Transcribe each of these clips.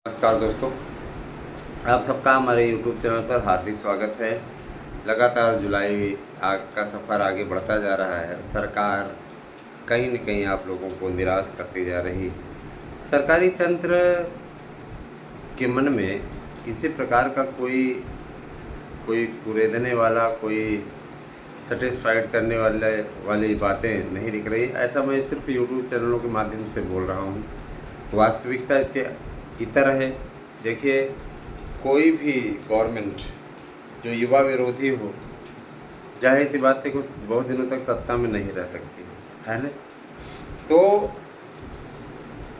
नमस्कार दोस्तों, आप सबका हमारे YouTube चैनल पर हार्दिक स्वागत है। लगातार जुलाई का सफ़र आगे बढ़ता जा रहा है। सरकार कहीं न कहीं आप लोगों को निराश करती जा रही। सरकारी तंत्र के मन में किसी प्रकार का कोई कुरेदने वाला, कोई सेटिस्फाइड करने वाली बातें नहीं दिख रही। ऐसा मैं सिर्फ YouTube चैनलों के माध्यम से बोल रहा हूँ। वास्तविकता इसके इतर है। देखिए, कोई भी गवर्नमेंट जो युवा विरोधी हो, जाहिर सी बात है कुछ बहुत दिनों तक सत्ता में नहीं रह सकती है ना। तो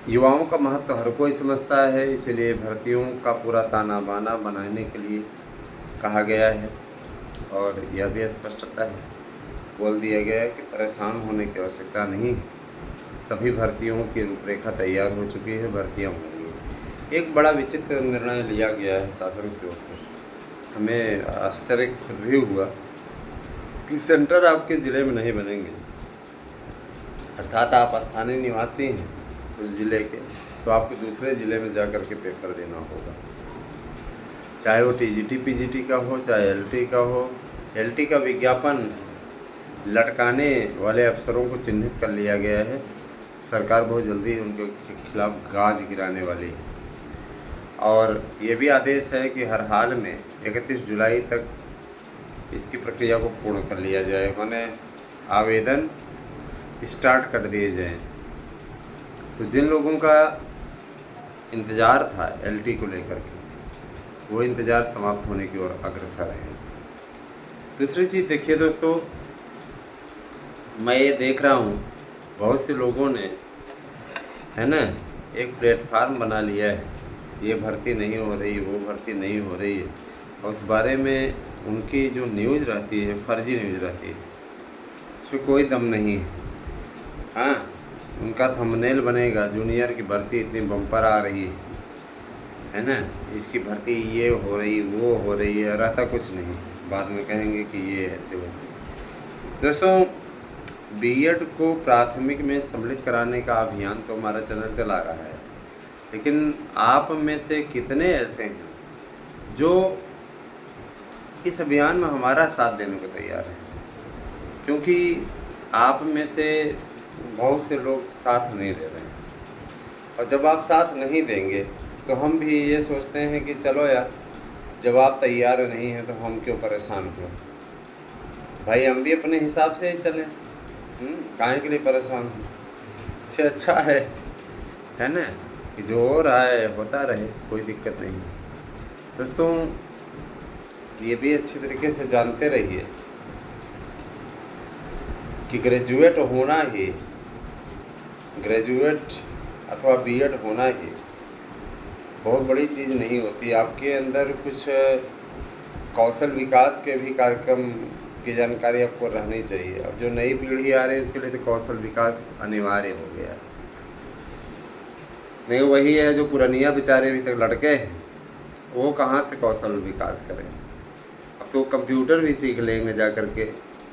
युवाओं का महत्व हर कोई समझता है, इसलिए भर्तियों का पूरा ताना बाना बनाने के लिए कहा गया है। और यह भी स्पष्टता है, बोल दिया गया है कि परेशान होने की आवश्यकता नहीं है। सभी भर्तियों की रूपरेखा तैयार हो चुकी है, भर्तियाँ होंगी। एक बड़ा विचित्र निर्णय लिया गया है शासन की ओर से। हमें आश्चर्य भी हुआ कि सेंटर आपके ज़िले में नहीं बनेंगे, अर्थात आप स्थानीय निवासी हैं उस ज़िले के, तो आपको दूसरे ज़िले में जा कर के पेपर देना होगा। चाहे वो टीजीटी पीजीटी का हो, चाहे एलटी का हो। एलटी का विज्ञापन लटकाने वाले अफसरों को चिन्हित कर लिया गया है। सरकार बहुत जल्दी उनके खिलाफ गाज गिराने वाली है। और ये भी आदेश है कि हर हाल में 31 जुलाई तक इसकी प्रक्रिया को पूर्ण कर लिया जाए, माने आवेदन स्टार्ट कर दिए जाएं। तो जिन लोगों का इंतज़ार था एलटी को लेकर के, वो इंतज़ार समाप्त होने की ओर अग्रसर है। दूसरी चीज़ देखिए दोस्तों, मैं ये देख रहा हूँ बहुत से लोगों ने, है ना, एक प्लेटफार्म बना लिया है। ये भर्ती नहीं हो रही, वो भर्ती नहीं हो रही है, और उस बारे में उनकी जो न्यूज़ रहती है फर्जी न्यूज़ रहती है, उसमें कोई दम नहीं है। हाँ, उनका थंबनेल बनेगा, जूनियर की भर्ती इतनी बम्पर आ रही है ना, इसकी भर्ती ये हो रही वो हो रही है, रहता कुछ नहीं। बाद में कहेंगे कि ये ऐसे वैसे। दोस्तों, बीएड को प्राथमिक में सम्मिलित कराने का अभियान तो हमारा चैनल चला रहा है, लेकिन आप में से कितने ऐसे हैं जो इस अभियान में हमारा साथ देने को तैयार हैं? क्योंकि आप में से बहुत से लोग साथ नहीं दे रहे हैं, और जब आप साथ नहीं देंगे तो हम भी ये सोचते हैं कि चलो यार, जब आप तैयार नहीं हैं तो हम क्यों परेशान हों भाई, हम भी अपने हिसाब से ही चलें। काहे के लिए परेशान हो? इससे अच्छा है ना, कि जो हो रहा है होता रहे, कोई दिक्कत नहीं। दोस्तों, ये भी अच्छी तरीके से जानते रहिए कि ग्रेजुएट अथवा बीएड होना ही बहुत बड़ी चीज़ नहीं होती। आपके अंदर कुछ कौशल विकास के भी कार्यक्रम की जानकारी आपको रहनी चाहिए। अब जो नई पीढ़ी आ रही है उसके लिए तो कौशल विकास अनिवार्य हो गया है। नहीं, वही है जो पुरानिया बेचारे अभी तक लड़के हैं, वो कहाँ से कौशल विकास करें। अब तो कंप्यूटर भी सीख लेंगे जा कर के,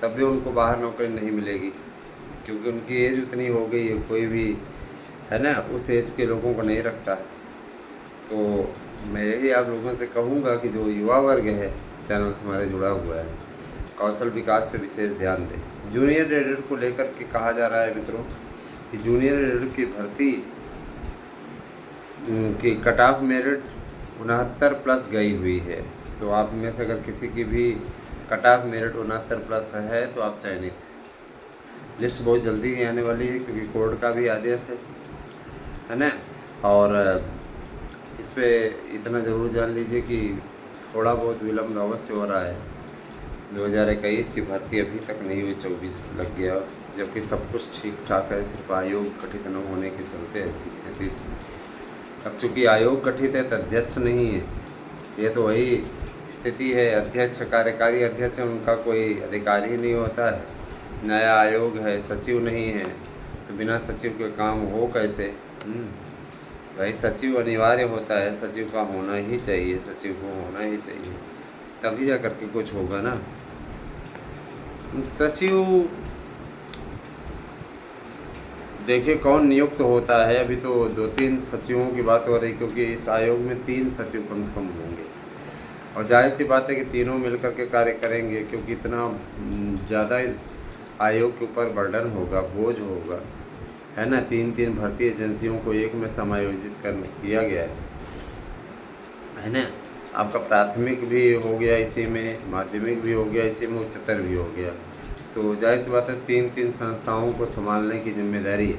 तब भी उनको बाहर नौकरी नहीं मिलेगी, क्योंकि उनकी एज उतनी हो गई है। कोई भी, है ना, उस एज के लोगों को नहीं रखता है। तो मैं यही आप लोगों से कहूँगा कि जो युवा वर्ग है चैनल से हमारे जुड़ा हुआ है, कौशल विकास पे विशेष ध्यान दें। जूनियर एडिटर को लेकर के कहा जा रहा है मित्रों कि जूनियर एडिटर की भर्ती की कट ऑफ मेरिट 69+ गई हुई है। तो आप में से अगर किसी की भी कट ऑफ मेरिट 69+ है तो आप चयनित हैं। लिस्ट बहुत जल्दी ही आने वाली है, क्योंकि कोर्ट का भी आदेश है ना। और इस पर इतना ज़रूर जान लीजिए कि थोड़ा बहुत विलम्ब अवश्य हो रहा है। 2021 की भर्ती अभी तक नहीं हुई, 24 लग गया, जबकि सब कुछ ठीक ठाक है। सिर्फ आयोग गठित न होने के चलते ऐसी स्थिति। अब चूँकि आयोग गठित है तो अध्यक्ष नहीं है, ये तो वही स्थिति है। अध्यक्ष, कार्यकारी अध्यक्ष, उनका कोई अधिकार ही नहीं होता है। नया आयोग है, सचिव नहीं है, तो बिना सचिव के काम हो कैसे? भाई, सचिव अनिवार्य होता है, सचिव का होना ही चाहिए, सचिव को होना ही चाहिए, तभी जा करके कुछ होगा ना। सचिव देखिए कौन नियुक्त होता है, अभी तो 2-3 सचिवों की बात हो रही, क्योंकि इस आयोग में 3 सचिव कम से कम होंगे और जाहिर सी बात है कि तीनों मिलकर के कार्य करेंगे, क्योंकि इतना ज़्यादा इस आयोग के ऊपर बर्डन होगा, बोझ होगा, है ना। 3-3 भर्ती एजेंसियों को एक में समायोजित किया गया है ना। आपका प्राथमिक भी हो गया इसी में, माध्यमिक भी हो गया इसी में, उच्चतर भी हो गया। तो जाहिर सी बात है 3-3 संस्थाओं को संभालने की जिम्मेदारी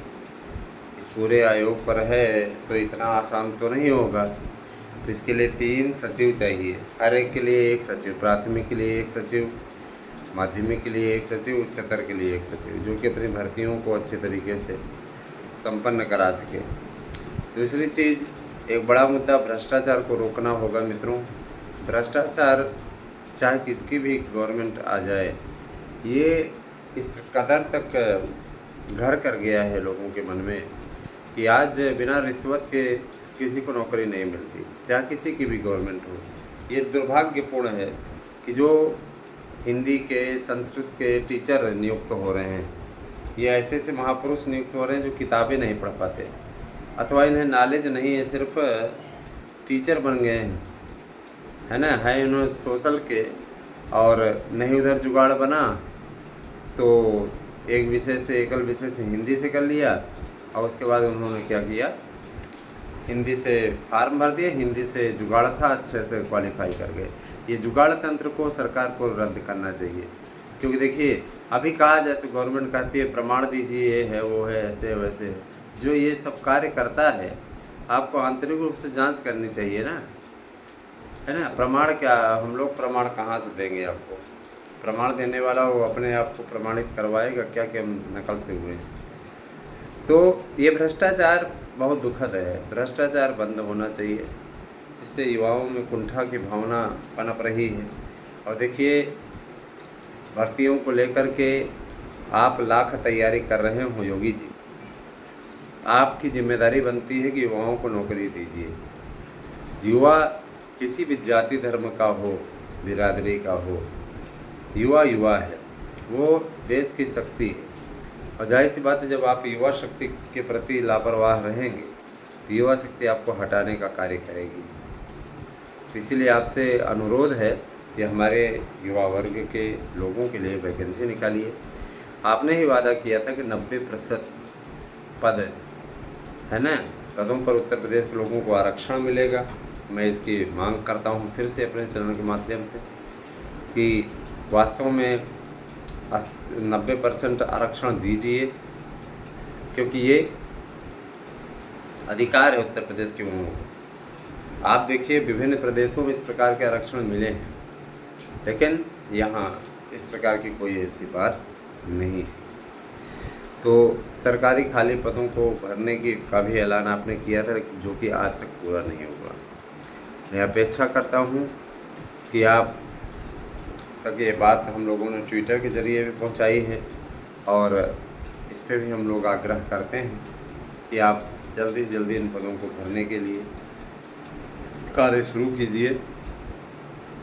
इस पूरे आयोग पर है, तो इतना आसान तो नहीं होगा। तो इसके लिए 3 सचिव चाहिए, हर एक के लिए एक सचिव, प्राथमिक के लिए एक सचिव, माध्यमिक के लिए एक सचिव, उच्चतर के लिए एक सचिव, जो कि अपनी भर्तियों को अच्छे तरीके से संपन्न करा सके। दूसरी चीज़, एक बड़ा मुद्दा भ्रष्टाचार को रोकना होगा मित्रों। भ्रष्टाचार चाहे किसकी भी गवर्नमेंट आ जाए, ये इस कदर तक घर कर गया है लोगों के मन में कि आज बिना रिश्वत के किसी को नौकरी नहीं मिलती, चाहे किसी की भी गवर्नमेंट हो। ये दुर्भाग्यपूर्ण है कि जो हिंदी के, संस्कृत के टीचर नियुक्त हो रहे हैं, ये ऐसे ऐसे महापुरुष नियुक्त हो रहे हैं जो किताबें नहीं पढ़ पाते, अथवा इन्हें नॉलेज नहीं है, सिर्फ टीचर बन गए हैं, है ना। है इन्होंने सोशल के, और नहीं उधर जुगाड़ बना तो एक विषय से, एकल विषय से हिंदी से कर लिया, और उसके बाद उन्होंने क्या किया, हिंदी से फार्म भर दिए, हिंदी से जुगाड़ था, अच्छे से क्वालिफाई कर गए। ये जुगाड़ तंत्र को सरकार को रद्द करना चाहिए, क्योंकि देखिए अभी कहा जाए तो गवर्नमेंट कहती है प्रमाण दीजिए, ये है वो है, ऐसे है वैसे है। जो ये सब कार्य करता है, आपको आंतरिक रूप से जांच करनी चाहिए ना, है ना। प्रमाण क्या, हम लोग प्रमाण कहाँ से देंगे आपको? प्रमाण देने वाला वो अपने आप को प्रमाणित करवाएगा क्या कि हम नकल से हुए हैं? तो ये भ्रष्टाचार बहुत दुखद है, भ्रष्टाचार बंद होना चाहिए। इससे युवाओं में कुंठा की भावना पनप रही है। और देखिए भर्तियों को लेकर के आप लाख तैयारी कर रहे हो योगी जी, आपकी जिम्मेदारी बनती है कि युवाओं को नौकरी दीजिए। युवा किसी भी जाति धर्म का हो, बिरादरी का हो, युवा युवा है, वो देश की शक्ति है। और जाहिर सी बात है जब आप युवा शक्ति के प्रति लापरवाह रहेंगे तो युवा शक्ति आपको हटाने का कार्य करेगी। तो इसीलिए आपसे अनुरोध है कि हमारे युवा वर्ग के लोगों के लिए वैकेंसी निकालिए। आपने ही वादा किया था कि 90% पद, है ना, पदों पर उत्तर प्रदेश के लोगों को आरक्षण मिलेगा। मैं इसकी मांग करता हूं फिर से अपने चैनल के माध्यम से कि वास्तव में 90% आरक्षण दीजिए, क्योंकि ये अधिकार है उत्तर प्रदेश के लोगों को। आप देखिए विभिन्न प्रदेशों में इस प्रकार के आरक्षण मिले हैं, लेकिन यहाँ इस प्रकार की कोई ऐसी बात नहीं है। तो सरकारी खाली पदों को भरने का भी ऐलान आपने किया था, जो कि आज तक पूरा नहीं हुआ। मैं अपेक्षा करता हूँ कि आप तक ये बात हम लोगों ने ट्विटर के ज़रिए भी पहुंचाई है, और इस पे भी हम लोग आग्रह करते हैं कि आप जल्दी से जल्दी इन पदों को भरने के लिए कार्य शुरू कीजिए,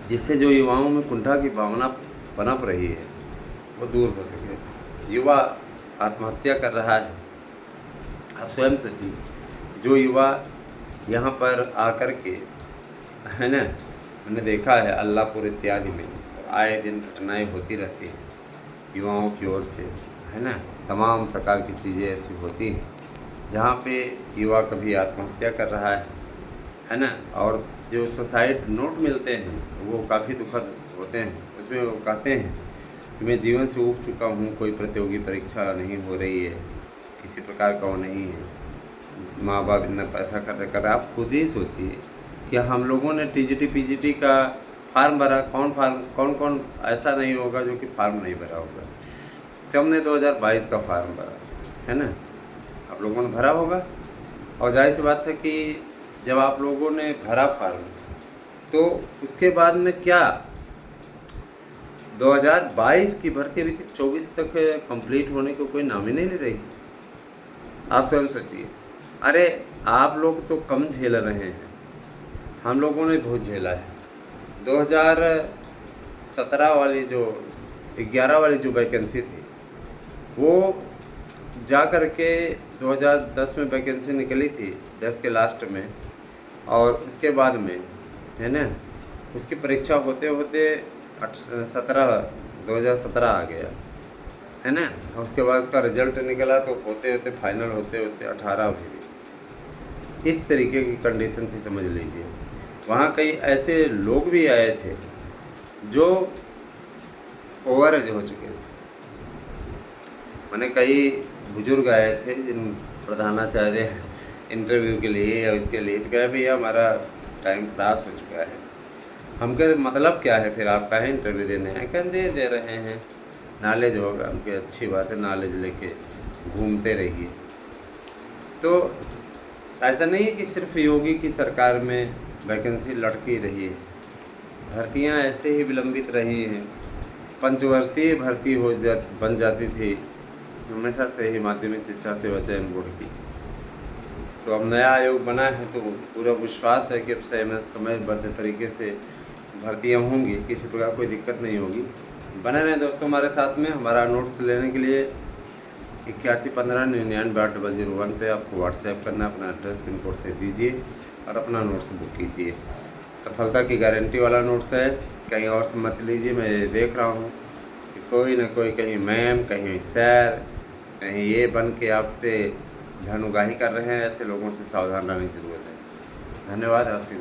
जिससे जो युवाओं में कुंठा की भावना पनप रही है वो दूर हो सके। युवा आत्महत्या कर रहा है, आप स्वयं सोचिए, जो युवा यहाँ पर आकर के, है ना, मैंने देखा है अल्लाहपुर इत्यादि में आए दिन घटनाएं होती रहती हैं युवाओं की ओर से, है ना। तमाम प्रकार की चीज़ें ऐसी होती हैं जहाँ पे युवा कभी आत्महत्या कर रहा है ना। और जो सुसाइड नोट मिलते हैं वो काफ़ी दुखद होते हैं। उसमें वो कहते हैं कि मैं जीवन से ऊब चुका हूँ, कोई प्रतियोगी परीक्षा नहीं हो रही है, किसी प्रकार का वो नहीं है, माँ बाप इतना पैसा खर्च कर रहे। आप खुद ही सोचिए कि हम लोगों ने टीजीटी पीजीटी का फार्म भरा, कौन कौन ऐसा नहीं होगा जो कि फार्म नहीं भरा होगा। तो हमने 2022 का फार्म भरा, है ना, आप लोगों ने भरा होगा। और जाहिर सी बात है कि जब आप लोगों ने भरा फार्म तो उसके बाद में क्या 2022 की भर्ती अभी तक 24 तक कंप्लीट होने को कोई नाम ही नहीं ले रही। आप स्वयं सोचिए। अरे आप लोग तो कम झेल रहे हैं, हम लोगों ने बहुत झेला है। 2017 वाली जो 11 वाली जो वैकेंसी थी वो जा कर के 2010 में वैकेंसी निकली थी, 10 के लास्ट में, और उसके बाद में है ना, उसकी परीक्षा होते होते 2017 आ गया है ना। उसके बाद उसका रिजल्ट निकला तो होते होते फाइनल होते होते 18 हुई। इस तरीके की कंडीशन थी, समझ लीजिए। वहाँ कई ऐसे लोग भी आए थे जो ओवर एज हो चुके थे। मैंने कई बुजुर्ग आए थे जिन प्रधानाचार्य इंटरव्यू के लिए या उसके लिए, तो कहे भैया हमारा टाइम क्रॉस हो चुका है। हम कहे मतलब क्या है फिर, आप काहे इंटरव्यू देने हैं? कहें दे रहे हैं, नॉलेज होगा। हम कहे अच्छी बात है, नॉलेज लेके घूमते रहिए। तो ऐसा नहीं है कि सिर्फ योगी की सरकार में वैकेंसी लटकी रही है, भर्तियां ऐसे ही विलंबित रही हैं। पंचवर्षीय भर्ती बन जाती थी हमेशा से ही माध्यमिक शिक्षा सेवा चयन बोर्ड की। तो अब नया आयोग बना है तो पूरा विश्वास है कि अब समयबद्ध तरीके से भर्तियां होंगी, किसी प्रकार कोई दिक्कत नहीं होगी। बने रहें दोस्तों हमारे साथ में। हमारा नोट्स लेने के लिए 8115998001 पे आपको व्हाट्सएप करना, अपना एड्रेस पिन कोड से दीजिए और अपना नोट्स बुक कीजिए। सफलता की गारंटी वाला नोट्स है, कहीं और से मत लीजिए। मैं ये देख रहा हूँ कि कोई ना कोई, कहीं मैम, कहीं सर, कहीं ये बन के आपसे धन उगाही कर रहे हैं। ऐसे लोगों से सावधान रहने की ज़रूरत है। धन्यवाद। आपसे